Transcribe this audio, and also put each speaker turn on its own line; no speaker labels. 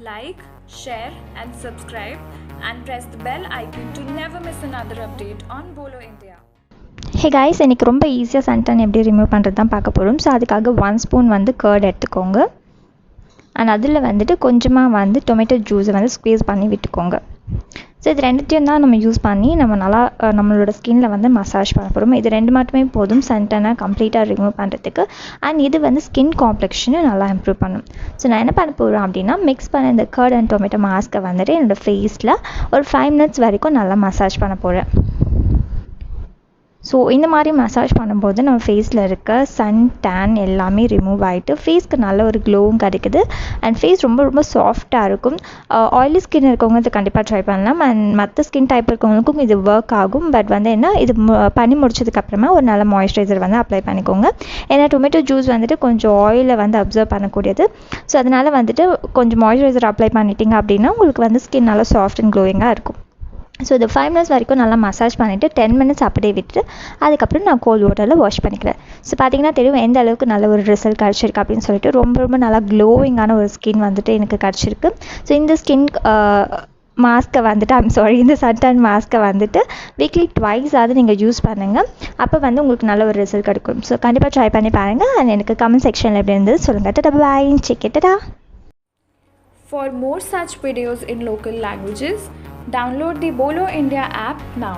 Like, share and subscribe and press the bell icon to never miss another update on Bolo India.
Hey guys, எனக்கு ரொம்ப ஈஸியாக suntan எப்படி remove பண்ணுறது தான் பார்க்க போகிறோம். ஸோ அதுக்காக 1 ஸ்பூன் கர்ட் எடுத்துக்கோங்க. அண்ட் அதில் கொஞ்சமாக டொமேட்டோ ஜூஸை ஸ்க்வீஸ் பண்ணி விட்டுக்கோங்க. ஸோ இது ரெண்டுத்தையும் தான் நம்ம யூஸ் பண்ணி நம்ம நல்லா நம்மளோட ஸ்கின்னில் மசாஜ் பண்ண போகிறோம். இது ரெண்டு மட்டுமே போதும் சன்டனை கம்ப்ளீட்டாக ரிமூவ் பண்ணுறதுக்கு. அண்ட் இது ஸ்கின் காம்ப்ளெக்ஷனை நல்லா இம்ப்ரூவ் பண்ணும். ஸோ நான் என்ன பண்ண போகிறேன் அப்படின்னா, மிக்ஸ் பண்ண இந்த கர்ட் அண்ட் டொமேட்டோ மாஸ்க்கை என்னோடய ஃபேஸில் ஒரு 5 மினிட்ஸ் வரைக்கும் நல்லா மசாஜ் பண்ண போகிறேன். ஸோ இந்த மாதிரி மசாஜ் பண்ணும்போது நம்ம ஃபேஸில் இருக்க சன் டேன் எல்லாமே ரிமூவ் ஆகிட்டு ஃபேஸ்க்கு நல்ல ஒரு க்ளோவும் கிடைக்குது. அண்ட் ஃபேஸ் ரொம்ப சாஃப்டாக இருக்கும். ஆயிலி ஸ்கின் இருக்கவங்க இது கண்டிப்பாக ட்ரை பண்ணலாம். அண்ட் மற்ற ஸ்கின் டைப் இருக்கவங்களுக்கும் இது ஒர்க் ஆகும். பட் என்ன இது பண்ணி முடிச்சதுக்கப்புறமா ஒரு நல்ல மாய்ஸ்சரைசர் அப்ளை பண்ணிக்கோங்க. ஏன்னா டொமேட்டோ ஜூஸ் கொஞ்சம் ஆயிலை அப்சர்வ் பண்ணக்கூடியது. ஸோ அதனால் கொஞ்சம் மாய்ஸ்சரைசர் அப்ளை பண்ணிட்டீங்க அப்படின்னா உங்களுக்கு ஸ்கின் நல்லா சாஃப்ட் அண்ட் க்ளோயிங்காக இருக்கும். ஸோ இது 5 மினிட்ஸ் வரைக்கும் நல்லா மசாஜ் பண்ணிவிட்டு 10 மினிட்ஸ் அப்படியே விட்டுட்டு அதுக்கப்புறம் நான் கோல்ட் வாட்டரில் வாஷ் பண்ணிக்கிறேன். ஸோ பார்த்தீங்கன்னா தெரியும் எந்த அளவுக்கு நல்ல ஒரு ரிசல்ட் கிடச்சிருக்கு அப்படின்னு சொல்லிட்டு. ரொம்ப நல்லா க்ளோவிங்கான ஒரு ஸ்கின் எனக்கு கிடச்சிருக்கு. ஸோ இந்த ஸ்கின் மாஸ்க்கை இந்த சன்டன் மாஸ்க்கை வீக்லி ட்வைஸ் நீங்கள் யூஸ் பண்ணுங்கள். அப்போ உங்களுக்கு நல்ல ஒரு ரிசல்ட் கிடைக்கும். ஸோ கண்டிப்பாக ட்ரை பண்ணி பாருங்கள். அண்ட் எனக்கு கமெண்ட் செக்ஷனில் எப்படி இருந்தது சொல்லுங்கள். Tata bye, check it.
For more such videos in local languages, download the Bolo India app now.